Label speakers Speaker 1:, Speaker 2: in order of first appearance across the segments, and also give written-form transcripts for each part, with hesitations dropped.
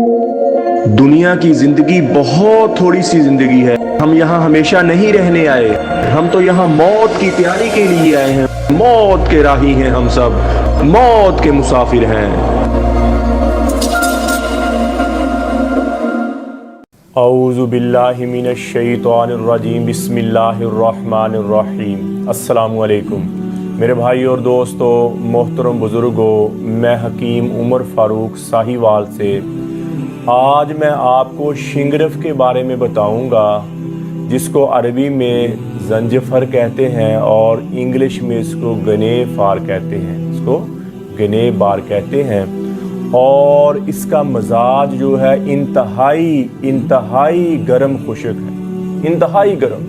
Speaker 1: दुनिया की जिंदगी बहुत थोड़ी सी जिंदगी है। हम यहाँ हमेशा नहीं रहने आए, हम तो यहाँ मौत की तैयारी के लिए आए हैं। मौत के राही हैं हम सब, मौत के मुसाफिर हैं। औज़ु बिल्लाहि मिनश शैतानिर रजीम, बिस्मिल्लाहिर रहमानिर रहीम। अस्सलामु अलैकुम मेरे भाई और दोस्तों, मोहतरम बुज़ुर्गों, मैं हकीम उमर फ़ारूक साहिवाल से आज मैं आपको शिंगरफ के बारे में बताऊंगा, जिसको अरबी में जंजफर कहते हैं और इंग्लिश में इसको गनेफार कहते हैं, इसको गनेबार कहते हैं। और इसका मजाज जो है इंतहाई गर्म खुश्क है, इंतहाई गर्म,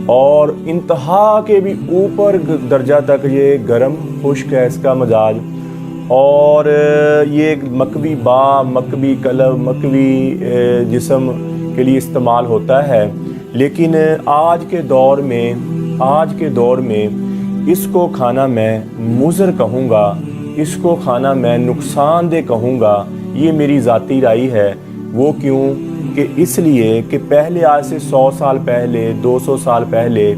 Speaker 1: और इंतहा के भी ऊपर दर्जा तक ये गर्म खुश्क है इसका मजाज। और ये मकवी मकवी कलब, मकवी जिस्म के लिए इस्तेमाल होता है। लेकिन आज के दौर में इसको खाना मैं मुज़र कहूँगा, इसको खाना मैं नुकसानदेह कहूँगा। ये मेरी ज़ाती राय है। वो क्यों कि इसलिए कि पहले आज से 100 साल पहले, 200 साल पहले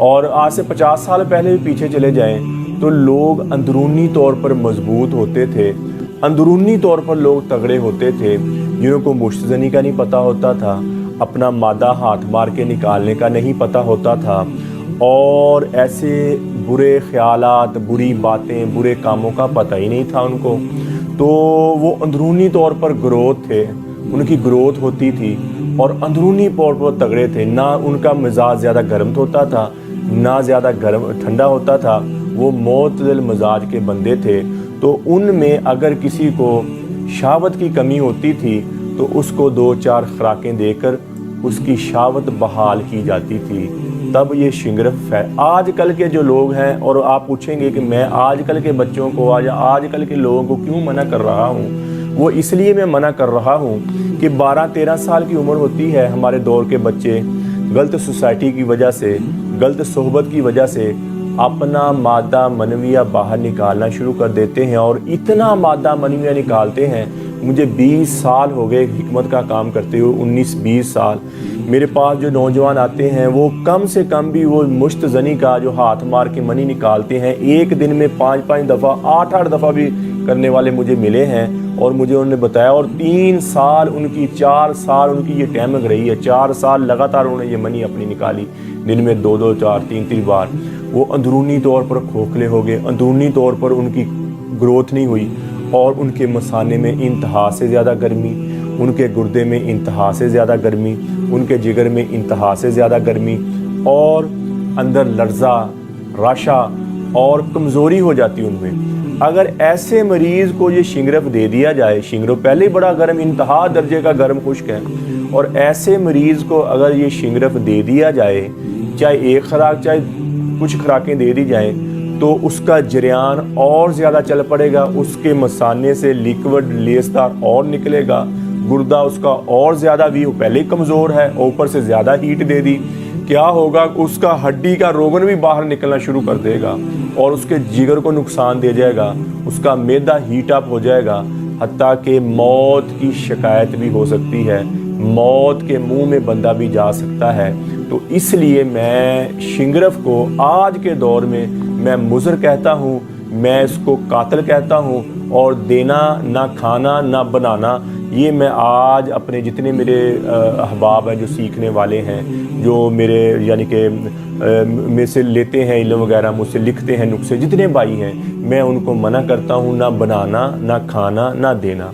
Speaker 1: और आज से 50 साल पहले भी पीछे चले जाएं तो लोग अंदरूनी तौर पर मजबूत होते थे, अंदरूनी तौर पर लोग तगड़े होते थे, जिनको मुश्तज़नी का नहीं पता होता था, अपना मादा हाथ मार के निकालने का नहीं पता होता था, और ऐसे बुरे ख्यालात, बुरी बातें, बुरे कामों का पता ही नहीं था उनको। तो वो अंदरूनी तौर पर ग्रोथ थे, उनकी ग्रोथ होती थी और अंदरूनी तौर पर तगड़े थे। ना उनका मिजाज ज़्यादा गर्म होता था, ना ज़्यादा गर्म ठंडा होता था। वो मोतदल मिजाज के बंदे थे। तो उनमें अगर किसी को शावत की कमी होती थी तो उसको 2-4 खुराकें देकर उसकी शावत बहाल की जाती थी। तब ये शिंगरफ है। आजकल के जो लोग हैं, और आप पूछेंगे कि मैं आजकल के बच्चों को या आजकल के लोगों को क्यों मना कर रहा हूँ, वो इसलिए मैं मना कर रहा हूँ कि 12-13 साल की उम्र होती है हमारे दौर के बच्चे गलत सोसाइटी की वजह से, गलत सोहबत की वजह से अपना मादा मनविया बाहर निकालना शुरू कर देते हैं। और इतना मादा मनविया निकालते हैं, मुझे 20 साल हो गए हिकमत का काम करते हुए, 19-20 साल। मेरे पास जो नौजवान आते हैं वो कम से कम भी वो मुश्तज़नी का जो हाथ मार के मनी निकालते हैं, एक दिन में 5-5 दफ़ा, 8-8 दफ़ा भी करने वाले मुझे मिले हैं। और मुझे उन्होंने बताया, और 3 साल उनकी, 4 साल उनकी ये टैमक रही है। 4 साल लगातार उन्होंने ये मनी अपनी निकाली, दिन में 2-2, 4-3 बार। वो अंदरूनी तौर पर खोखले हो गए, अंदरूनी तौर पर उनकी ग्रोथ नहीं हुई, और उनके मसाने में इंतहा से ज़्यादा गर्मी, उनके गुर्दे में इंतहा से ज़्यादा गर्मी, उनके जिगर में इंतहा से ज़्यादा गर्मी, और अंदर लर्जा, राशा और कमज़ोरी हो जाती उनमें। अगर ऐसे मरीज़ को ये शिंगरफ दे दिया जाए, शिंगरफ पहले ही बड़ा गर्म, इंतहा दर्जे का गर्म खुश्क है, और ऐसे मरीज़ को अगर ये शिंगरफ दे दिया जाए, चाहे एक खुराक चाहे कुछ खुराकें दे दी जाएं, तो उसका जरियान और ज़्यादा चल पड़ेगा, उसके मसाने से लिक्विड लेसदार और निकलेगा, गुर्दा उसका और ज़्यादा भी, पहले ही कमज़ोर है, ऊपर से ज़्यादा हीट दे दी, क्या होगा, उसका हड्डी का रोगन भी बाहर निकलना शुरू कर देगा और उसके जिगर को नुकसान दे जाएगा, उसका मैदा हीट अप हो जाएगा, हत्ता कि मौत की शिकायत भी हो सकती है, मौत के मुंह में बंदा भी जा सकता है। तो इसलिए मैं शिंगरफ को आज के दौर में मैं मुज़र कहता हूँ, मैं इसको कातिल कहता हूँ, और देना ना खाना ना बनाना, ये मैं आज अपने जितने मेरे अहबाब हैं जो सीखने वाले हैं, जो मेरे यानी कि मेरे से लेते हैं इल्म वगैरह, मुझसे लिखते हैं नुस्खे, जितने भाई हैं, मैं उनको मना करता हूँ ना बनाना, ना खाना, ना देना।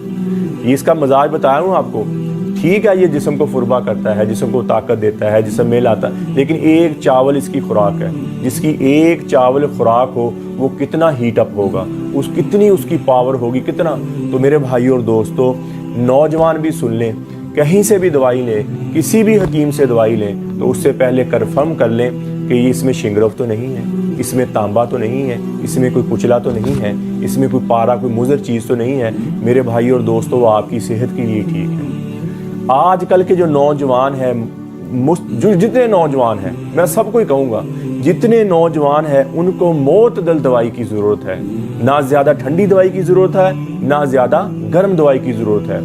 Speaker 1: ये इसका मजाज बताया हूँ आपको। ठीक है, ये जिस्म को फुरबा करता है, जिस्म को ताकत देता है, जिस्म में लाता है, लेकिन एक चावल इसकी खुराक है। जिसकी एक चावल खुराक हो वो कितना हीट अप होगा, कितनी उसकी पावर होगी, कितना। तो मेरे भाई और दोस्तों, नौजवान भी सुन लें, कहीं से भी दवाई लें, किसी भी हकीम से दवाई लें, तो उससे पहले कन्फर्म कर लें कि इसमें शिंगरफ तो नहीं है, इसमें तांबा तो नहीं है, इसमें कोई कुचला तो नहीं है, इसमें कोई पारा, कोई मुज़र चीज़ तो नहीं है। मेरे भाई और दोस्तों, वो आपकी सेहत के लिए ठीक है। आजकल के जो नौजवान हैं, जो जितने नौजवान हैं, मैं सबको ही कहूँगा, जितने नौजवान हैं उनको मोतदल दवाई की ज़रूरत है, نہ زیادہ ٹھنڈی دوائی کی ضرورت ہے نہ زیادہ گرم دوائی کی ضرورت ہے۔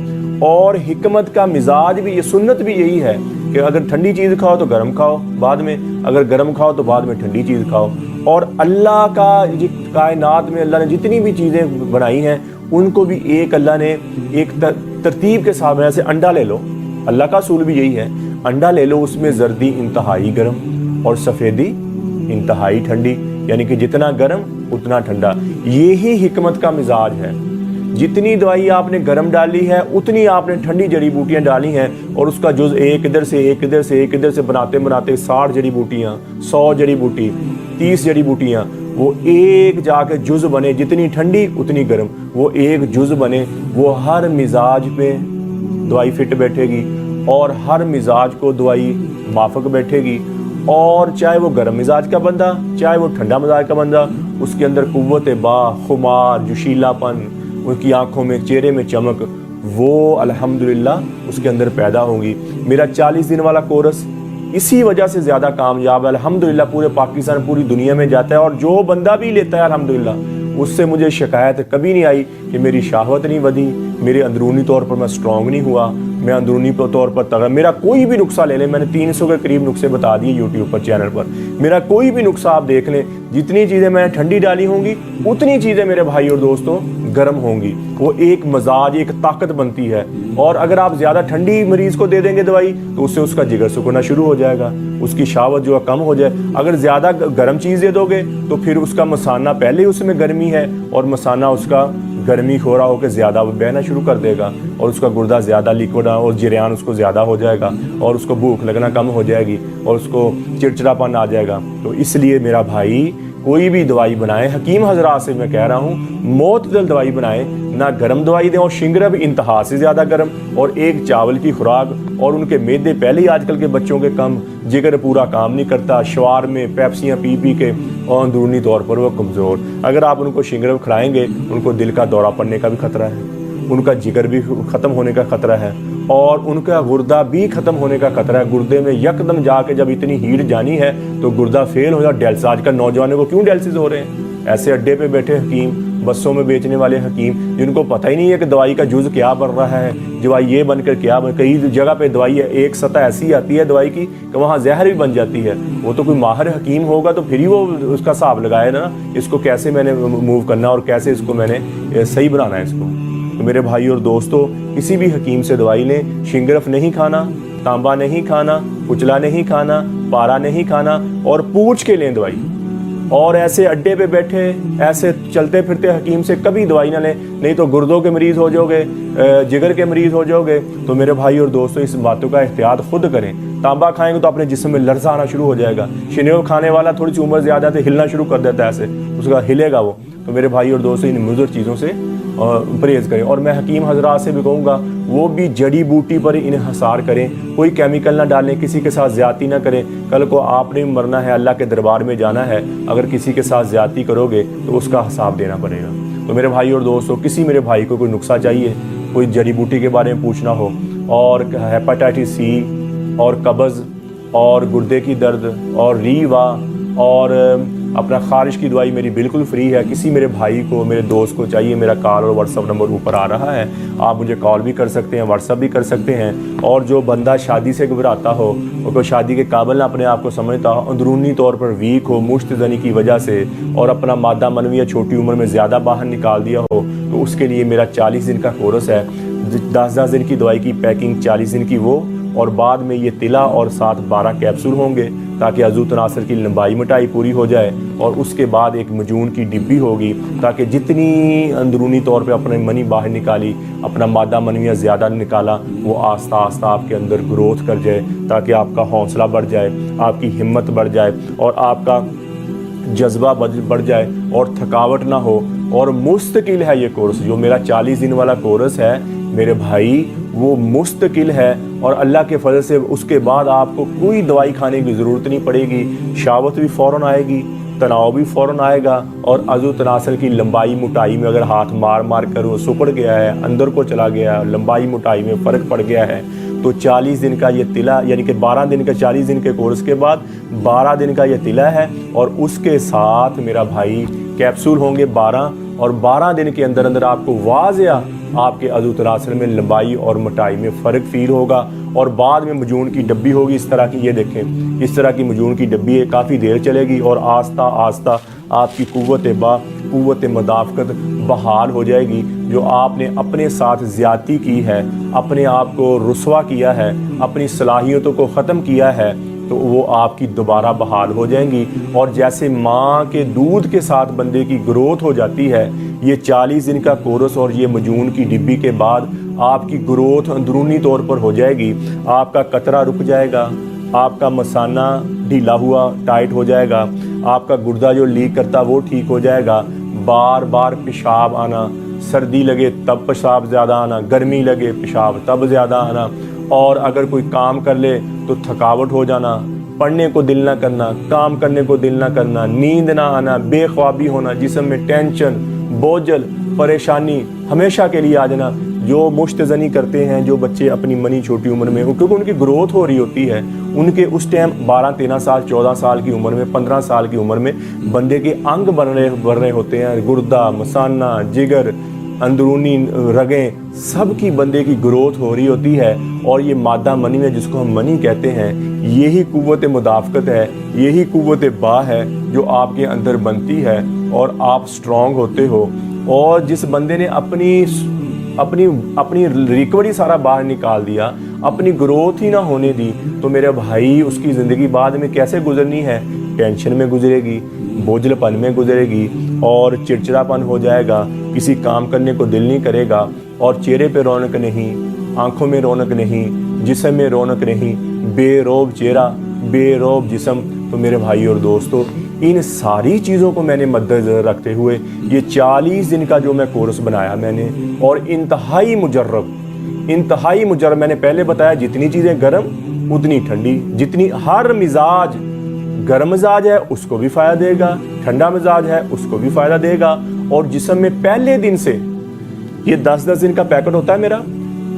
Speaker 1: اور حکمت کا مزاج بھی، یہ سنت بھی یہی ہے کہ اگر ٹھنڈی چیز کھاؤ تو گرم کھاؤ بعد میں، اگر گرم کھاؤ تو بعد میں ٹھنڈی چیز کھاؤ۔ اور اللہ کا کائنات میں اللہ نے جتنی بھی چیزیں بنائی ہیں ان کو بھی ایک اللہ نے ایک ترتیب کے ساتھ بنایا۔ جیسے انڈا لے لو، اللہ کا اصول بھی یہی ہے، انڈا لے لو، اس میں زردی انتہائی گرم اور سفیدی انتہائی ٹھنڈی، یعنی کہ جتنا گرم اتنا ٹھنڈا۔ یہی حکمت کا مزاج ہے۔ جتنی دوائی آپ نے گرم ڈالی ہے اتنی آپ نے ٹھنڈی جڑی بوٹیاں ڈالی ہیں، اور اس کا جز ایک ادھر سے ایک ادھر سے ایک ادھر سے بناتے بناتے 60 جڑی بوٹیاں، 100 جڑی بوٹی، 30 جڑی بوٹیاں، وہ ایک جا کے جز بنے، جتنی ٹھنڈی اتنی گرم، وہ ایک جز بنے، وہ ہر مزاج پہ دوائی فٹ بیٹھے گی اور ہر مزاج کو دوائی موافق بیٹھے گی۔ اور چاہے وہ گرم مزاج کا بندہ، چاہے وہ ٹھنڈا مزاج کا بندہ، اس کے اندر قوت با، خمار، جوشیلا پن، اس کی آنکھوں میں، چہرے میں چمک، وہ الحمدللہ اس کے اندر پیدا ہوگی۔ میرا 40 دن والا کورس اسی وجہ سے زیادہ کامیاب ہے الحمدللہ، پورے پاکستان، پوری دنیا میں جاتا ہے، اور جو بندہ بھی لیتا ہے الحمدللہ اس سے مجھے شکایت کبھی نہیں آئی کہ میری شہوت نہیں ودی، میرے اندرونی طور پر میں سٹرونگ نہیں ہوا، میں اندرونی طور پر تگڑا، میرا کوئی بھی نقصہ لے لیں، میں نے 300 کے قریب نقصے بتا دیے یوٹیوب پر، چینل پر، میرا کوئی بھی نقصہ آپ دیکھ لیں، جتنی چیزیں میں نے ٹھنڈی ڈالی ہوں گی اتنی چیزیں میرے بھائی اور دوستوں گرم ہوں گی۔ وہ ایک مزاج، ایک طاقت بنتی ہے۔ اور اگر آپ زیادہ ٹھنڈی مریض کو دے دیں گے دوائی تو اس سے اس کا جگر سکڑنا شروع ہو جائے گا، اس کی شہوت جو ہے کم ہو جائے۔ اگر زیادہ گرم چیز دے دو گے تو پھر اس کا مثانہ، پہلے اس میں گرمی ہے اور مثانہ اس کا گرمی ہو رہا ہو کے زیادہ بہنا شروع کر دے گا، اور اس کا گردہ زیادہ لیکوڈ اور جریان اس کو زیادہ ہو جائے گا، اور اس کو بھوک لگنا کم ہو جائے گی، اور اس کو چڑچڑاپن آ جائے گا۔ تو اس لیے میرا بھائی کوئی بھی دوائی بنائے، حکیم حضرات سے میں کہہ رہا ہوں، معتدل دوائی بنائے، نہ گرم دوائی دیں، اور شنگرب انتہا سے زیادہ گرم، اور ایک چاول کی خوراک، اور ان کے معدے پہلے ہی آج کل کے بچوں کے کم، جگر پورا کام نہیں کرتا، شوار میں پیپسیاں پی پی کے، اور اندرونی طور پر وہ کمزور۔ اگر آپ ان کو شنگرب کھلائیں گے ان کو دل کا دورہ پڑنے کا بھی خطرہ ہے، ان کا جگر بھی ختم ہونے کا خطرہ ہے، اور ان کا گردہ بھی ختم ہونے کا خطرہ ہے۔ گردے میں یکدم جا کے جب اتنی ہیٹ جانی ہے تو گردہ فیل ہو جائے۔ ڈیلس آج کل نوجوانوں کو کیوں ڈیلسز ہو رہے ہیں؟ ایسے اڈے پہ بیٹھے حکیم، بسوں میں بیچنے والے حکیم، جن کو پتہ ہی نہیں ہے کہ دوائی کا جز کیا بن رہا ہے، دوائی یہ بن کر کیا بن، کئی جگہ پہ دوائی ہے ایک سطح ایسی آتی ہے دوائی کی کہ وہاں زہر بھی بن جاتی ہے۔ وہ تو کوئی ماہر حکیم ہوگا تو پھر ہی وہ اس کا حساب لگائے نا، اس کو کیسے میں نے موو کرنا اور کیسے اس کو میں نے صحیح بنانا ہے اس کو۔ تو میرے بھائی اور دوستو، کسی بھی حکیم سے دوائی لیں، شنگرف نہیں کھانا، تانبا نہیں کھانا، کچلا نہیں کھانا، پارا نہیں کھانا، اور پوچھ کے لیں دوائی۔ اور ایسے اڈے پہ بیٹھے ایسے چلتے پھرتے حکیم سے کبھی دوائی نہ لیں، نہیں تو گردوں کے مریض ہو جاؤ گے، جگر کے مریض ہو جاؤ گے۔ تو میرے بھائی اور دوستو، اس باتوں کا احتیاط خود کریں۔ تانبا کھائیں گے تو اپنے جسم میں لرزہ آنا شروع ہو جائے گا۔ شنگرف کھانے والا تھوڑی سی عمر زیادہ ہے ہلنا شروع کر دیتا ہے، ایسے اس کا ہلے گا وہ۔ تو میرے بھائی اور دوستو، ان مضر چیزوں سے پرہیز کریں۔ اور میں حکیم حضرات سے بھی کہوں گا وہ بھی جڑی بوٹی پر انحصار کریں، کوئی کیمیکل نہ ڈالیں، کسی کے ساتھ زیادتی نہ کریں۔ کل کو آپ نے مرنا ہے، اللہ کے دربار میں جانا ہے، اگر کسی کے ساتھ زیادتی کرو گے تو اس کا حساب دینا پڑے گا۔ تو میرے بھائی اور دوستو، کسی میرے بھائی کو کوئی نسخہ چاہیے، کوئی جڑی بوٹی کے بارے میں پوچھنا ہو، اور ہیپاٹائٹس سی، اور قبض، اور گردے کی درد، اور ریوا، اور اپنا خارش کی دوائی میری بالکل فری ہے۔ کسی میرے بھائی کو، میرے دوست کو چاہیے، میرا کال اور واٹس ایپ نمبر اوپر آ رہا ہے، آپ مجھے کال بھی کر سکتے ہیں، واٹس ایپ بھی کر سکتے ہیں۔ اور جو بندہ شادی سے گھبراتا ہو، اور کوئی شادی کے قابل نہ اپنے آپ کو سمجھتا ہو، اندرونی طور پر ویک ہو، مشت زنی کی وجہ سے، اور اپنا مادہ منویہ چھوٹی عمر میں زیادہ باہر نکال دیا ہو، تو اس کے لیے میرا 40 دن کا کورس ہے۔ 10 دن کی دوائی کی پیکنگ، 40 دن کی وہ، اور بعد میں یہ تلا اور ساتھ 12 کیپسول ہوں گے، تاکہ عضو تناسل کی لمبائی مٹائی پوری ہو جائے۔ اور اس کے بعد ایک مجون کی ڈبی ہوگی، تاکہ جتنی اندرونی طور پہ اپنے منی باہر نکالی، اپنا مادہ منویہ زیادہ نکالا، وہ آہستہ آہستہ آپ کے اندر گروتھ کر جائے، تاکہ آپ کا حوصلہ بڑھ جائے، آپ کی ہمت بڑھ جائے، اور آپ کا جذبہ بڑھ جائے، اور تھکاوٹ نہ ہو۔ اور مستقل ہے یہ کورس، جو میرا 40 دن والا کورس ہے میرے بھائی، وہ مستقل ہے، اور اللہ کے فضل سے اس کے بعد آپ کو کوئی دوائی کھانے کی ضرورت نہیں پڑے گی۔ شہوت بھی فوراً آئے گی، تناؤ بھی فوراً آئے گا، اور عضو تناسل کی لمبائی موٹائی میں اگر ہاتھ مار مار کر وہ سکڑ گیا ہے، اندر کو چلا گیا ہے، لمبائی موٹائی میں فرق پڑ گیا ہے، تو 40 دن کا یہ تلا، یعنی کہ 12 دن کا 40 دن کے کورس کے بعد 12 دن کا یہ تلا ہے، اور اس کے ساتھ میرا بھائی کیپسول ہوں گے 12، اور 12 दिन के अंदर अंदर आपको वाज़िया आपके अज़ू तनासल में लंबाई और मोटाई में फ़र्क फील होगा। और बाद में मजून की डब्बी होगी इस तरह की, ये देखें इस तरह की मजून की डब्बी है, काफ़ी देर चलेगी और आस्ता आस्ता आपकी कुव्वत मदाफ़कत बहाल हो जाएगी। जो आपने अपने साथ ज़्यादती की है, अपने आप को रुसवा किया है, अपनी सलाहियतों को ख़त्म किया है, तो वो आपकी दोबारा बहाल हो जाएंगी। और जैसे माँ के दूध के साथ बंदे की ग्रोथ हो जाती है, ये 40 दिन का कोर्स और ये मजून की डिब्बी के बाद आपकी ग्रोथ अंदरूनी तौर पर हो जाएगी। आपका कतरा रुक जाएगा, आपका मसाना ढीला हुआ टाइट हो जाएगा, आपका गुर्दा जो लीक करता वो ठीक हो जाएगा। बार बार पेशाब आना, सर्दी लगे तब पेशाब ज़्यादा आना, गर्मी लगे पेशाब तब ज़्यादा आना, और अगर कोई काम कर ले तो थकावट हो जाना, पढ़ने को दिल ना करना, काम करने को दिल ना करना, नींद ना आना, बेख्वाबी होना, जिस्म में टेंशन, बोझल, परेशानी हमेशा के लिए आ जाना। जो मुश्तज़नी करते हैं, जो बच्चे अपनी मनी छोटी उम्र में, क्योंकि उनकी ग्रोथ हो रही होती है, उनके उस टाइम 12-13 साल 14 साल की उम्र में, 15 साल की उम्र में बंदे के अंग बन रहे होते हैं, गुर्दा, मसाना, जिगर, अंदरूनी रगें, सब की बंदे की ग्रोथ हो रही होती है। और ये मादा मनी है जिसको हम मनी कहते हैं, यही कुव्वत मुदाफ़कत है, यही कुव्वत बा है जो आपके अंदर बनती है और आप स्ट्रॉन्ग होते हो। और जिस बंदे ने अपनी रिकवरी सारा बाहर निकाल दिया, अपनी ग्रोथ ही ना होने दी, तो मेरे भाई उसकी ज़िंदगी बाद में कैसे गुजरनी है? टेंशन में गुजरेगी, बोझलपन में गुजरेगी और चिड़चिड़ापन हो जाएगा, किसी काम करने को दिल नहीं करेगा और चेहरे पे रौनक नहीं, आंखों में रौनक नहीं, जिस्म में रौनक नहीं, बेरोब चेहरा, बेरोब जिस्म। तो मेरे भाई और दोस्तों, इन सारी चीज़ों को मैंने मद्देनज़र रखते हुए ये 40 दिन का जो मैं कोर्स बनाया मैंने, और इंतहाई मुजर्रब मैंने पहले बताया, जितनी चीज़ें गर्म उतनी ठंडी, जितनी हर मिजाज, गर्म मिजाज है उसको भी फ़ायदा देगा, ठंडा मिजाज है उसको भी फ़ायदा देगा। और जिस्म में पहले दिन से, ये 10-10 दिन का पैकेट होता है मेरा,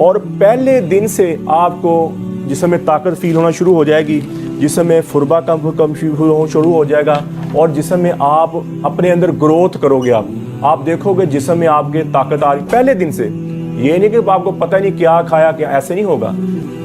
Speaker 1: और पहले दिन से आपको जिस्म में ताकत फील होना शुरू हो जाएगी, जिस्म में फुरबा कम शुरू हो जाएगा, और जिस्म में आप अपने अंदर ग्रोथ करोगे। आप देखोगे जिस्म में आपके ताकत आ रही पहले दिन से। ये नहीं कि आपको पता नहीं क्या खाया क्या, ऐसे नहीं होगा।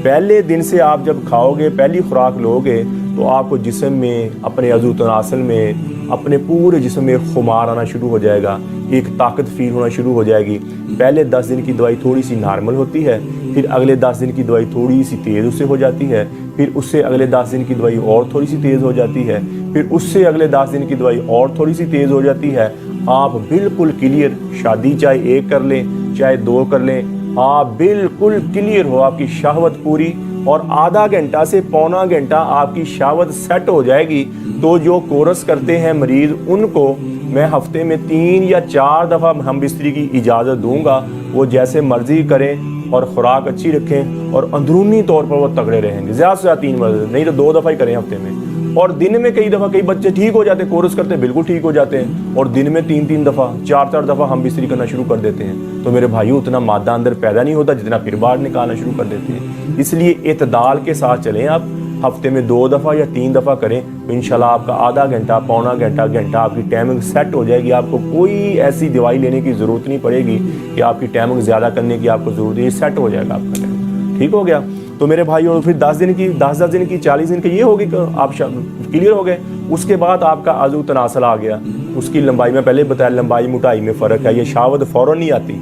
Speaker 1: पहले दिन से आप जब खाओगे, पहली खुराक लोगे, तो आपको जिस्म में, अपने अज़ू तनासल में, अपने पूरे जिस्म में खुमार आना शुरू हो जाएगा, एक ताकत फील होना शुरू हो जाएगी। पहले 10 दिन की दवाई थोड़ी सी नॉर्मल होती है, फिर अगले 10 दिन की दवाई थोड़ी सी तेज़ उससे हो जाती है, फिर उससे अगले 10 दिन की दवाई और थोड़ी सी तेज़ हो जाती है, फिर उससे अगले 10 दिन की दवाई और थोड़ी सी तेज़ हो जाती है। आप बिल्कुल क्लियर, शादी चाहे 1 कर लें चाहे 2 कर लें, आप बिल्कुल क्लियर हो, आपकी शहवत पूरी, और आधा घंटा से पौना घंटा आपकी शहवत सेट हो जाएगी। तो जो कोर्स करते हैं मरीज़, उनको मैं हफ्ते में 3 या 4 दफ़ा हम बिस्तरी की इजाज़त दूंगा। वो जैसे मर्ज़ी करें और ख़ुराक अच्छी रखें और अंदरूनी तौर पर वो तगड़े रहेंगे। ज़्यादा से ज़्यादा 3 बार, नहीं तो 2 दफ़ा ही करें हफ्ते में। और दिन में कई दफ़ा, कई बच्चे ठीक हो जाते हैं, कोर्स करते बिल्कुल ठीक हो जाते हैं, और दिन में 3-3 दफ़ा, 4-4 दफ़ा हम बिस्तरी करना शुरू कर देते हैं। तो मेरे भाइयों, उतना मादा अंदर पैदा नहीं होता जितना फिर बाहर निकालना शुरू कर देते हैं। इसलिए एतदाल के साथ चलें। आप हफ्ते में 2 दफ़ा या 3 दफ़ा करें, तो इंशाल्लाह आपका आधा घंटा, पौना घंटा आपकी टाइमिंग सेट हो जाएगी। आपको कोई ऐसी दवाई लेने की ज़रूरत नहीं पड़ेगी कि आपकी टाइमिंग ज़्यादा करने की आपको ज़रूरत है, सेट हो जाएगा आपका टाइम। ठीक हो गया? तो मेरे भाइयों, फिर 10 दिन की, 10 दिन की, 40 दिन की ये होगी कि आप क्लियर हो गए। उसके बाद आपका अज़ू तनासल आ गया, उसकी लंबाई में पहले बताया, लंबाई मोटाई में फ़र्क है। ये शहावत फ़ौरन नहीं आती,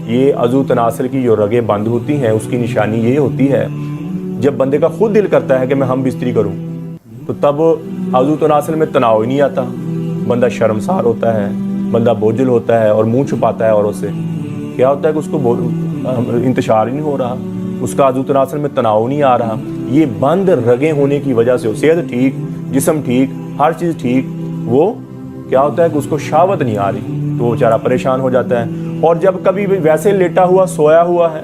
Speaker 1: ये अज़ू तनासल की जो रगें बंद होती हैं उसकी निशानी ये होती है, जब बंदे का खुद दिल करता है कि मैं हम बिस्तरी करूं, तो तब अज़ू तनासल में तनाव ही नहीं आता, बंदा शर्मसार होता है, बंदा बोझल होता है और मुंह छुपाता है औरों से। क्या होता है कि उसको इंतशार ही नहीं हो रहा, उसका अज़ू तनासल में तनाव नहीं आ रहा। ये बंद रगें होने की वजह से, सेहत ठीक, जिस्म ठीक, हर चीज़ ठीक, वो क्या होता है कि उसको शहावत नहीं आ रही, तो वो बेचारा परेशान हो जाता है। और जब कभी भी वैसे लेटा हुआ सोया हुआ है,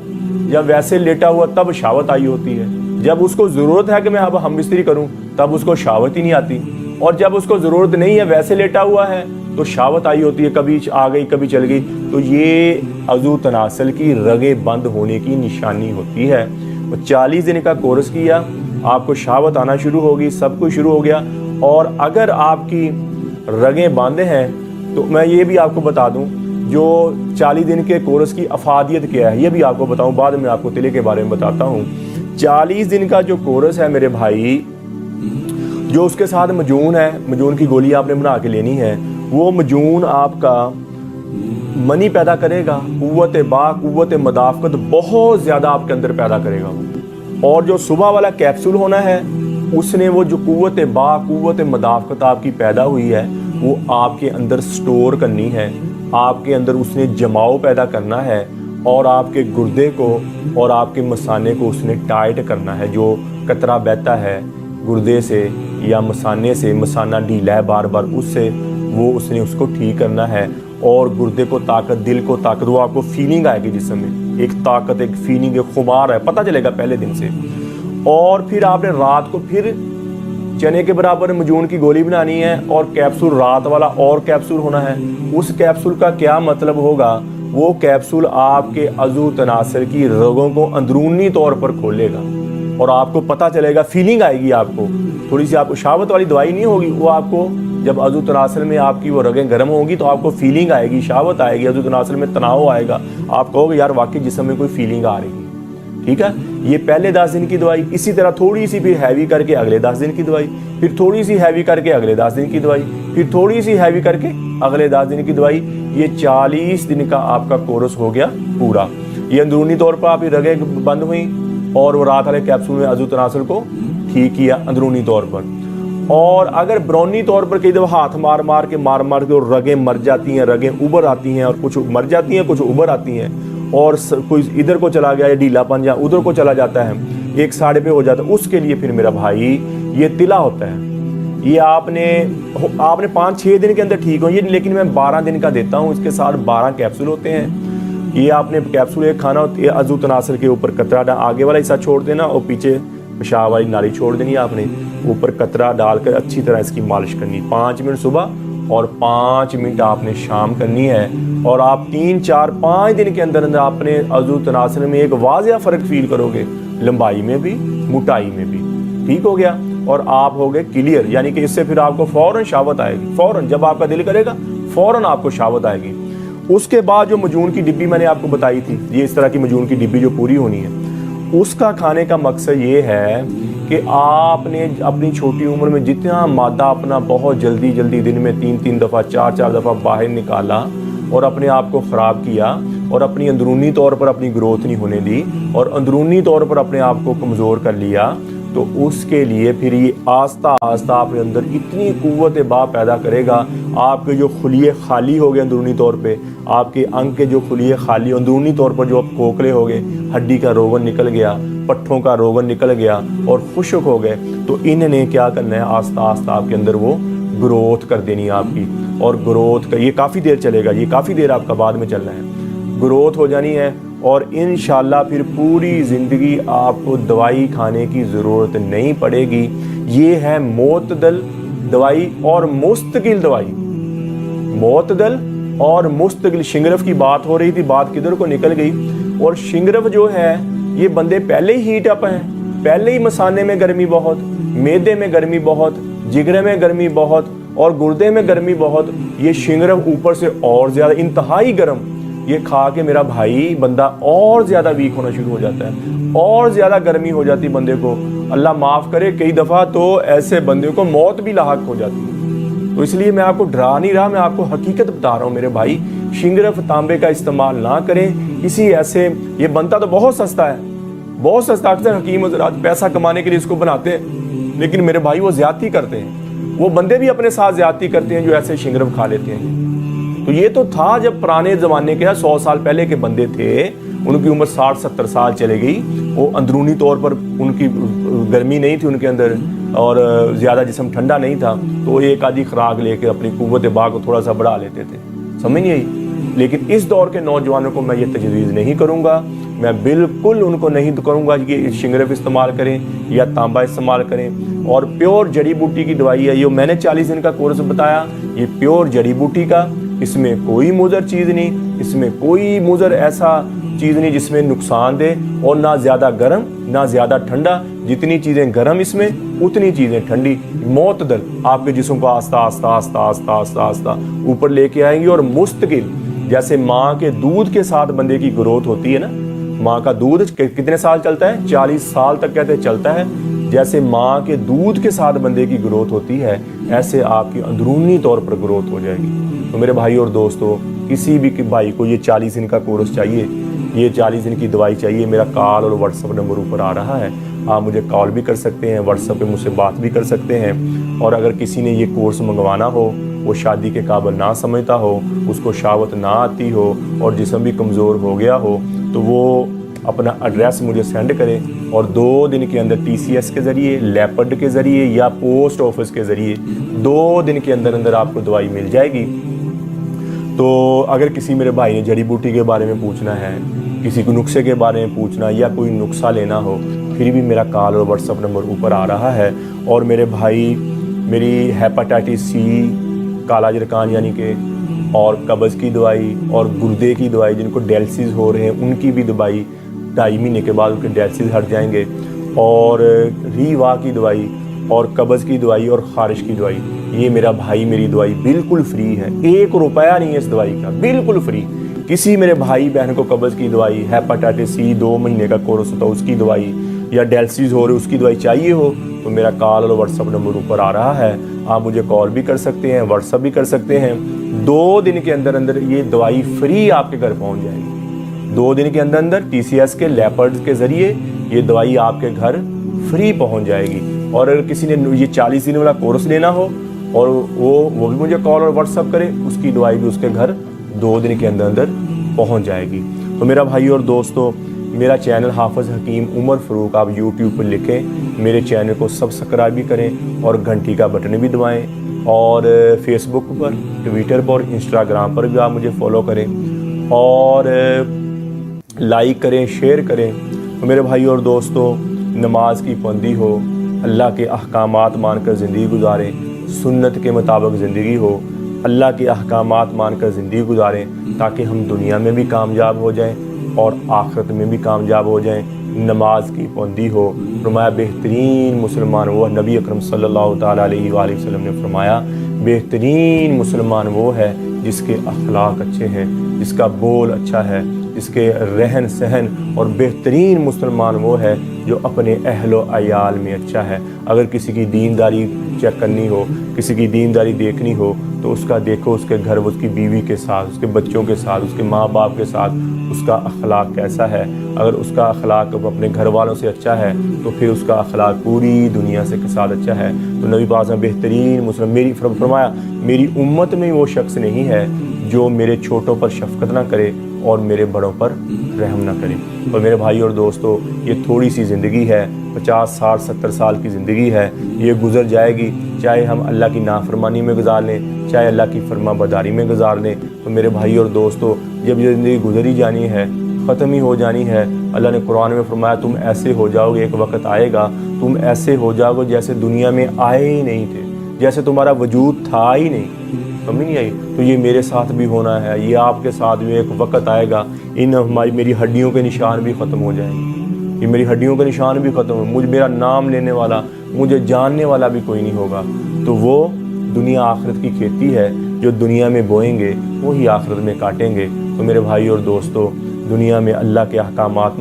Speaker 1: जब वैसे लेटा हुआ तब शहावत आई होती है। जब उसको ज़रूरत है कि मैं अब हम बिस्तरी करूँ, तब उसको शहावत ही नहीं आती। और जब उसको ज़रूरत नहीं है, वैसे लेटा हुआ है, तो शहावत आई होती है, कभी आ गई कभी चल गई। तो ये अज़ू तनासल की रगें बंद होने की निशानी होती है। तो 40 दिन का कोर्स किया, आपको शहावत आना शुरू होगी, सब कुछ शुरू हो गया। और अगर आपकी रगें बंद हैं, तो मैं ये भी आपको बता दूं जो 40 दिन के कोर्स की अफादियत क्या है ये भी आपको बताऊं, बाद में आपको तिले के बारे में बताता हूँ। 40 दिन का जो कोर्स है मेरे भाई, जो उसके साथ मजून है, मजून की गोली आपने बना के लेनी है, वो मजून आपका मनी पैदा करेगा, कुव्वत बा कुव्वत मदाफ़त बहुत ज़्यादा आपके अंदर पैदा करेगा वो। और जो सुबह वाला कैप्सूल होना है उसने वो जो कुव्वत बा कुव्वत मदाफ़त आपकी पैदा हुई है वो आपके अंदर स्टोर करनी है, आपके अंदर उसने जमाव पैदा करना है और आपके गुर्दे को और आपके मसाने को उसने टाइट करना है। जो कतरा बहता है गुर्दे से या मसाने से, मसाना ढीला है बार बार, उससे वो उसने उसको ठीक करना है। और गुर्दे को ताकत, दिल को ताकत, वो आपको फीलिंग आएगी जिस्म में, एक ताकत, एक फीलिंग, एक खुमार है, पता चलेगा पहले दिन से। और फिर आपने रात को फिर चने के बराबर मजून की गोली बनानी है और कैप्सूल रात वाला और कैप्सूल होना है। उस कैप्सूल का क्या मतलब होगा, वो कैप्सूल आपके अज़ू तनासर की रगों को अंदरूनी तौर पर खोलेगा और आपको पता चलेगा, फीलिंग आएगी आपको, थोड़ी सी आपको शावत वाली दवाई नहीं होगी, वो आपको जब अज़ू तनासर में आपकी वो रगें गर्म होंगी तो आपको फीलिंग आएगी, शावत आएगी, अज़ू तनासर में तनाव आएगा, आप कहोगे यार वाकई जिस्म में कोई फीलिंग आ रही है। ठीक है, ये पहले 10 दिन की दवाई। इसी तरह थोड़ी सी फिर हैवी करके अगले 10 दिन की दवाई, फिर थोड़ी सी हैवी करके अगले 10 दिन की दवाई, फिर थोड़ी सी हैवी करके अगले 10 दिन की दवाई। ये 40 दिन का आपका कोर्स हो गया पूरा। ये अंदरूनी तौर पर आपकी रगें बंद हुई और वो रात वाले कैप्सूल में अज़ू तनासर को ठीक किया अंदरूनी तौर पर। और अगर ब्रौनी तौर पर कई दफ़ा हाथ मार मार के और रगें मर जाती हैं, रगें उभर आती हैं, और कुछ मर जाती हैं, कुछ उभर आती हैं, और कोई इधर को चला गया या ढीलापन या उधर को चला जाता है, एक साढ़े पे हो जाता है, उसके लिए फिर मेरा भाई ये तिला होता है। ये आपने 5-6 दिन के अंदर ठीक हो, ये लेकिन मैं 12 दिन का देता हूँ। इसके साथ 12 कैप्सूल होते हैं। ये आपने कैप्सूल एक खाना होती है, अज़ू तनासर के ऊपर कतरा आगे वाला हिस्सा छोड़ देना और पीछे पेशाब वाली नाली छोड़ देनी है आपने, ऊपर कतरा डालकर अच्छी तरह इसकी मालिश करनी, 5 मिनट सुबह और 5 मिनट आपने शाम करनी है। और आप 3-4-5 दिन के अंदर अंदर आपने अज़ू तनासर में एक वाज़िया फ़र्क फील करोगे, लंबाई में भी मोटाई में भी। ठीक हो गया और आप हो गए क्लियर, यानी कि इससे फिर आपको फ़ौरन शावत आएगी, फ़ौरन जब आपका दिल करेगा फ़ौरन आपको शावत आएगी। उसके बाद जो मजून की डिब्बी मैंने आपको बताई थी, ये इस तरह की मजून की डिब्बी जो पूरी होनी है, उसका खाने का मकसद ये है कि आपने अपनी छोटी उम्र में जितना मादा अपना बहुत जल्दी जल्दी दिन में 3-3 दफ़ा 4-4 दफ़ा बाहर निकाला और अपने आप को ख़राब किया और अपनी अंदरूनी तौर पर अपनी ग्रोथ नहीं होने दी और अंदरूनी तौर पर अपने आप को कमज़ोर कर लिया, तो उसके लिए फिर ये आस्ता आस्ता अपने अंदर इतनी कुव्वत बा पैदा करेगा। आपके जो खुलिए खाली हो गए अंदरूनी तौर पे, आपके अंग के जो खुलिए खाली अंदरूनी तौर पर जो अब खोखले हो गए, हड्डी का रोगन निकल गया, पट्ठों का रोगन निकल गया और खुश्क हो गए, तो इन्हें क्या करना है, आस्ता आस्ता आपके अंदर वो ग्रोथ कर देनी है आपकी। और ग्रोथ का ये काफ़ी देर चलेगा, ये काफ़ी देर आपका बाद में चलना है, ग्रोथ हो जानी है। और इंशाल्लाह फिर पूरी ज़िंदगी आपको दवाई खाने की ज़रूरत नहीं पड़ेगी। ये है मोतदल दवाई और मुस्तकिल दवाई। मोतदल और मुस्तकिल, शिंगरफ की बात हो रही थी, बात किधर को निकल गई। और शिंगरफ जो है, ये बंदे पहले ही हीट अप हैं, पहले ही मसाने में गर्मी बहुत, मैदे में गर्मी बहुत, जिगरे में गर्मी बहुत और गुर्दे में गर्मी बहुत। ये शिंगरफ ऊपर से और ज़्यादा इंतहाई गर्म, ये खा के मेरा भाई बंदा और ज़्यादा वीक होना शुरू हो जाता है, और ज़्यादा गर्मी हो जाती है बंदे को। अल्लाह माफ़ करे, कई दफ़ा तो ऐसे बंदे को मौत भी लाहक हो जाती है। तो इसलिए मैं आपको डरा नहीं रहा, मैं आपको हकीकत बता रहा हूँ मेरे भाई। शिंगरफ तांबे का इस्तेमाल ना करें किसी ऐसे, ये बनता तो बहुत सस्ता है, बहुत सस्ता। अक्सर हकीम हज़रात पैसा कमाने के लिए इसको बनाते हैं, लेकिन मेरे भाई वो ज़्यादती करते हैं, वो बंदे भी अपने साथ ज़्यादती करते हैं जो ऐसे शिंगरफ खा लेते हैं। तो ये तो था जब पुराने ज़माने के 100 साल पहले के बंदे थे, उनकी उम्र 60-70 साल चले गई, वो अंदरूनी तौर पर उनकी गर्मी नहीं थी उनके अंदर और ज़्यादा जिस्म ठंडा नहीं था, तो एक आधी खुराक लेकर अपनी कुव्वत बा को थोड़ा सा बढ़ा लेते थे, समझ नहीं आई। लेकिन इस दौर के नौजवानों को मैं ये तजवीज़ नहीं करूँगा, मैं बिल्कुल उनको नहीं करूँगा कि शिंगरफ इस्तेमाल करें या तांबा इस्तेमाल करें। और प्योर जड़ी बूटी की दवाई है, ये मैंने 40 दिन का कोर्स बताया, ये प्योर जड़ी बूटी का, इसमें कोई मुज़र चीज़ नहीं, इसमें कोई मुज़र ऐसा चीज़ नहीं जिसमें नुकसान दे, और ना ज़्यादा गर्म ना ज़्यादा ठंडा। जितनी चीज़ें गर्म इसमें उतनी चीज़ें ठंडी। मोतदल आपके जिस्म को आस्ता आस्ता आस्ता आस्ता आस्ता आस्ता ऊपर लेके आएंगी। और मुस्तकिल, جیسے ماں کے دودھ کے ساتھ بندے کی گروتھ ہوتی ہے نا، ماں کا دودھ کتنے سال چلتا ہے؟ 40 سال تک کہتے ہیں چلتا ہے۔ جیسے ماں کے دودھ کے ساتھ بندے کی گروتھ ہوتی ہے، ایسے آپ کی اندرونی طور پر گروتھ ہو جائے گی۔ تو میرے بھائی اور دوستو، کسی بھی بھائی کو یہ 40 دن کا کورس چاہیے، یہ 40 دن کی دوائی چاہیے، میرا کال اور واٹس ایپ نمبر اوپر آ رہا ہے، آپ مجھے کال بھی کر سکتے ہیں، واٹس ایپ پہ مجھ سے بات بھی کر سکتے ہیں۔ اور اگر کسی نے یہ کورس منگوانا ہو، وہ شادی کے قابل نہ سمجھتا ہو، اس کو شہوت نہ آتی ہو اور جسم بھی کمزور ہو گیا ہو، تو وہ اپنا ایڈریس مجھے سینڈ کرے اور 2 دن کے اندر TCS کے ذریعے، لیپرڈ کے ذریعے یا پوسٹ آفس کے ذریعے 2 دن کے اندر اندر آپ کو دوائی مل جائے گی۔ تو اگر کسی میرے بھائی نے جڑی بوٹی کے بارے میں پوچھنا ہے، کسی کو نسخے کے بارے میں پوچھنا یا کوئی نسخہ لینا ہو، پھر بھی میرا کال اور واٹس ایپ نمبر اوپر آ رہا ہے۔ اور میرے بھائی، میری ہیپاٹائٹس C، کالا جرکان یعنی کہ، اور قبض کی دوائی اور گردے کی دوائی، جن کو ڈیلسز ہو رہے ہیں ان کی بھی دوائی 2.5 مہینے کے بعد ان کے ڈیلسز ہٹ جائیں گے، اور ری وا کی دوائی اور قبض کی دوائی اور خارش کی دوائی، یہ میرا بھائی میری دوائی بالکل فری ہے، 1 روپیہ نہیں ہے اس دوائی کا، بالکل فری۔ کسی میرے بھائی بہن کو قبض کی دوائی، ہیپاٹائٹس C 2 مہینے کا کورس ہوتا ہے اس کی دوائی، یا ڈیلسیز ہو رہے اس کی دوائی چاہیے ہو، تو میرا کال اور واٹس ایپ نمبر اوپر آ رہا ہے، آپ مجھے کال بھی کر سکتے ہیں، واٹس ایپ بھی کر سکتے ہیں۔ 2 دن کے اندر اندر یہ دوائی فری آپ کے گھر پہنچ جائے گی۔ 2 دن کے اندر اندر TCS کے لیپرڈ کے ذریعے یہ دوائی آپ کے گھر فری پہنچ جائے گی۔ اور اگر کسی نے یہ 40 دن والا کورس لینا ہو اور وہ بھی مجھے کال اور واٹس ایپ کرے، اس کی دوائی بھی اس کے گھر 2 دن کے اندر اندر پہنچ جائے گی۔ تو میرا بھائی اور دوستو، میرا چینل حافظ حکیم عمر فروق آپ YouTube پر لکھیں، میرے چینل کو سبسکرائب بھی کریں اور گھنٹی کا بٹن بھی دبائیں، اور فیس بک پر، ٹویٹر پر، انسٹاگرام پر بھی آپ مجھے فالو کریں اور لائک کریں، شیئر کریں۔ تو میرے بھائی اور دوستو، نماز کی پابندی ہو، اللہ کے احکامات مان کر زندگی گزاریں، سنت کے مطابق زندگی ہو، اللہ کے احکامات مان کر زندگی گزاریں تاکہ ہم دنیا میں بھی کامیاب ہو جائیں اور آخرت میں بھی کامیاب ہو جائیں۔ نماز کی پابندی ہو، فرمایا بہترین مسلمان وہ، نبی اکرم صلی اللہ تعالیٰ علیہ وآلہ وسلم نے فرمایا بہترین مسلمان وہ ہے جس کے اخلاق اچھے ہیں، جس کا بول اچھا ہے، جس کے رہن سہن، اور بہترین مسلمان وہ ہے جو اپنے اہل و عیال میں اچھا ہے۔ اگر کسی کی دینداری چیک کرنی ہو، کسی کی دینداری دیکھنی ہو، تو اس کا دیکھو اس کے گھر، اس کی بیوی کے ساتھ، اس کے بچوں کے ساتھ، اس کے ماں باپ کے ساتھ اس کا اخلاق کیسا ہے۔ اگر اس کا اخلاق اپنے گھر والوں سے اچھا ہے تو پھر اس کا اخلاق پوری دنیا سے کے ساتھ اچھا ہے۔ تو نبی پاک نے بہترین مسلم میری فرمایا میری امت میں وہ شخص نہیں ہے جو میرے چھوٹوں پر شفقت نہ کرے اور میرے بڑوں پر رحم نہ کرے۔ اور میرے بھائی اور دوستو، یہ تھوڑی سی زندگی ہے، 50 60 70 سال کی زندگی ہے، یہ گزر جائے گی، چاہے ہم اللہ کی نافرمانی میں گزار لیں، چاہے اللہ کی فرما برداری میں گزار لیں۔ تو میرے بھائی اور دوستو، جب یہ زندگی گزر ہی جانی ہے، ختم ہی ہو جانی ہے، اللہ نے قرآن میں فرمایا تم ایسے ہو جاؤ گے، ایک وقت آئے گا تم ایسے ہو جاؤ گے جیسے دنیا میں آئے ہی نہیں تھے، جیسے تمہارا وجود تھا ہی نہیں۔ سمجھ نہیں آئی؟ تو یہ میرے ساتھ بھی ہونا ہے، یہ آپ کے ساتھ بھی ایک وقت آئے گا، میری ہڈیوں کے نشان بھی ختم ہو جائیں گے، یہ میری ہڈیوں کے نشان بھی ختم ہو، میرا نام لینے والا، مجھے جاننے والا بھی کوئی نہیں ہوگا۔ تو وہ دنیا آخرت کی کھیتی ہے، جو دنیا میں بوئیں گے وہی آخرت میں کاٹیں گے۔ تو میرے بھائی اور دوستو، دنیا میں اللہ کے احکامات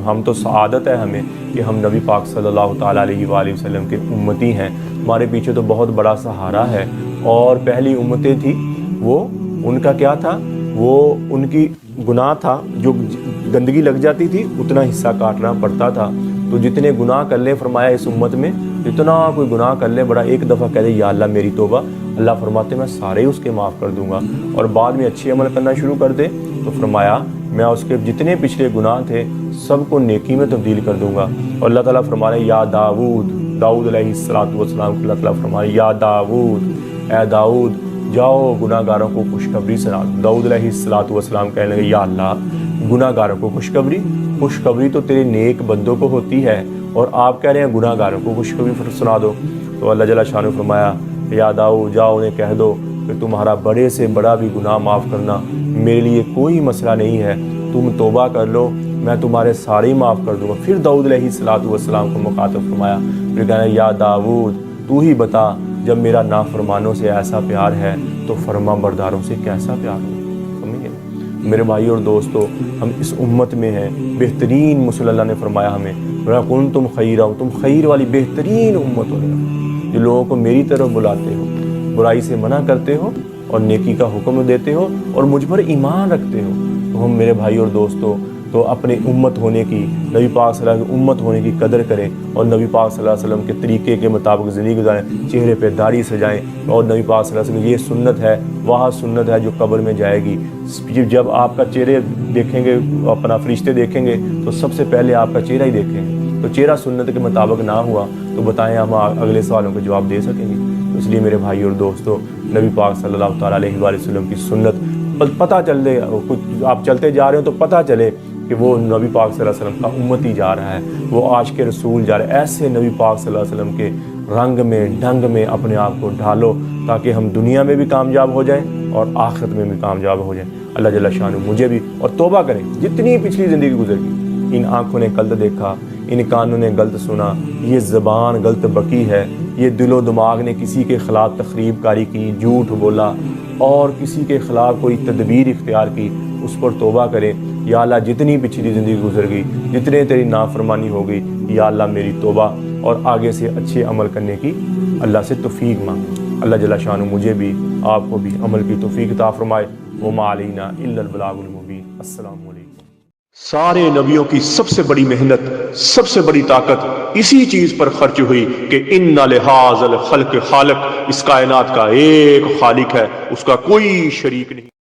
Speaker 1: ہم تو سعادت ہے ہمیں کہ ہم نبی پاک صلی اللہ تعالیٰ علیہ وآلہ وسلم کے امتی ہیں، ہمارے پیچھے تو بہت بڑا سہارا ہے۔ اور پہلی امتیں تھی، وہ ان کا کیا تھا، وہ ان کی گناہ تھا، جو گندگی لگ جاتی تھی اتنا حصہ کاٹنا پڑتا تھا۔ تو جتنے گناہ کر لیں، فرمایا اس امت میں جتنا کوئی گناہ کر لے، بڑا ایک دفعہ کہہ دے یا اللہ میری توبہ، اللہ فرماتے میں سارے اس کے معاف کر دوں گا، اور بعد میں اچھے عمل کرنا شروع کر دے تو فرمایا میں اس کے جتنے پچھلے گناہ تھے سب کو نیکی میں تبدیل کر دوں گا۔ اور اللہ تعالیٰ فرمانے یا داؤد علیہ السلام کو اللہ تعالیٰ فرمانے یا اے داؤد جاؤ گناہ گاروں کو خوشخبری سنا۔ داؤد علیہ السلام کہنے لگے یا اللہ گناہ گاروں کو خوشخبری تو تیرے نیک بندوں کو ہوتی ہے، اور آپ کہہ رہے ہیں گناہ گاروں کو خوشخبری سنا دو۔ تو اللہ جل شانہ نے فرمایا یا داؤد جاؤ انہیں کہہ دو کہ تمہارا بڑے سے بڑا بھی گناہ معاف کرنا میرے لیے کوئی مسئلہ نہیں ہے، تم توبہ کر لو میں تمہارے سارے ہی معاف کر دوں گا۔ پھر داؤد علیہ السلام کو مخاطب فرمایا، پھر کہنا یا داؤد تو ہی بتا جب میرا نافرمانوں سے ایسا پیار ہے تو فرما برداروں سے کیسا پیار ہو۔ سمجھے؟ میرے بھائی اور دوستو، ہم اس امت میں ہیں، بہترین مسل اللہ نے فرمایا ہمیں، وَكُنْتُمْ خَيْرًا، تم خیر والی بہترین امت ہو جو لوگوں کو میری طرف بلاتے ہو، برائی سے منع کرتے ہو اور نیکی کا حکم دیتے ہو اور مجھ پر ایمان رکھتے ہو۔ تو ہم میرے بھائی اور دوستو تو اپنے امت ہونے کی، نبی پاک صلی اللہ علیہ وسلم کی امت ہونے کی قدر کریں اور نبی پاک صلی اللہ علیہ وسلم کے طریقے کے مطابق زندگی گزاریں، چہرے پہ داڑھی سجائیں، اور نبی پاک صلی اللہ علیہ وسلم یہ سنت ہے، وہ سنت ہے جو قبر میں جائے گی۔ جب آپ کا چہرے دیکھیں گے، اپنا فرشتے دیکھیں گے تو سب سے پہلے آپ کا چہرہ ہی دیکھیں گے۔ تو چہرہ سنت کے مطابق نہ ہوا تو بتائیں ہم اگلے سوالوں کے جواب دے سکیں گے؟ تو اس لیے میرے بھائی اور دوستو، نبی پاک صلی اللہ تعالیٰ علیہ وآلہ وسلم کی سنت پتہ چل دے، کچھ آپ چلتے جا رہے ہو تو پتہ چلے کہ وہ نبی پاک صلی اللہ علیہ وسلم کا امتی جا رہا ہے، وہ عاشق رسول جا رہا ہے۔ ایسے نبی پاک صلی اللہ علیہ وسلم کے رنگ میں، ڈھنگ میں اپنے آپ کو ڈھالو تاکہ ہم دنیا میں بھی کامیاب ہو جائیں اور آخرت میں بھی کامیاب ہو جائیں۔ اللہ جل شانہ مجھے بھی، اور توبہ کریں، جتنی پچھلی زندگی گزر گئی، ان آنکھوں نے غلط دیکھا، ان کانوں نے غلط سنا، یہ زبان غلط بکی ہے، یہ دل و دماغ نے کسی کے خلاف تخریب کاری کی، جھوٹ بولا اور کسی کے خلاف کوئی تدبیر اختیار کی، اس پر توبہ کریں۔ یا اللہ جتنی پچھلی زندگی گزر گئی، جتنے تیری نافرمانی ہو گئی، یا اللہ میری توبہ، اور آگے سے اچھے عمل کرنے کی اللہ سے توفیق مانگ۔ اللہ جل شانہ مجھے بھی، آپ کو بھی عمل کی توفیق عطا فرمائے۔ وما علینا الا البلاغ المبین۔ السلام علیکم۔ سارے نبیوں کی سب سے بڑی محنت، سب سے بڑی طاقت اسی چیز پر خرچ ہوئی کہ ان لہٰذا الخلق خالق، اس کائنات کا ایک خالق ہے، اس کا کوئی شریک نہیں۔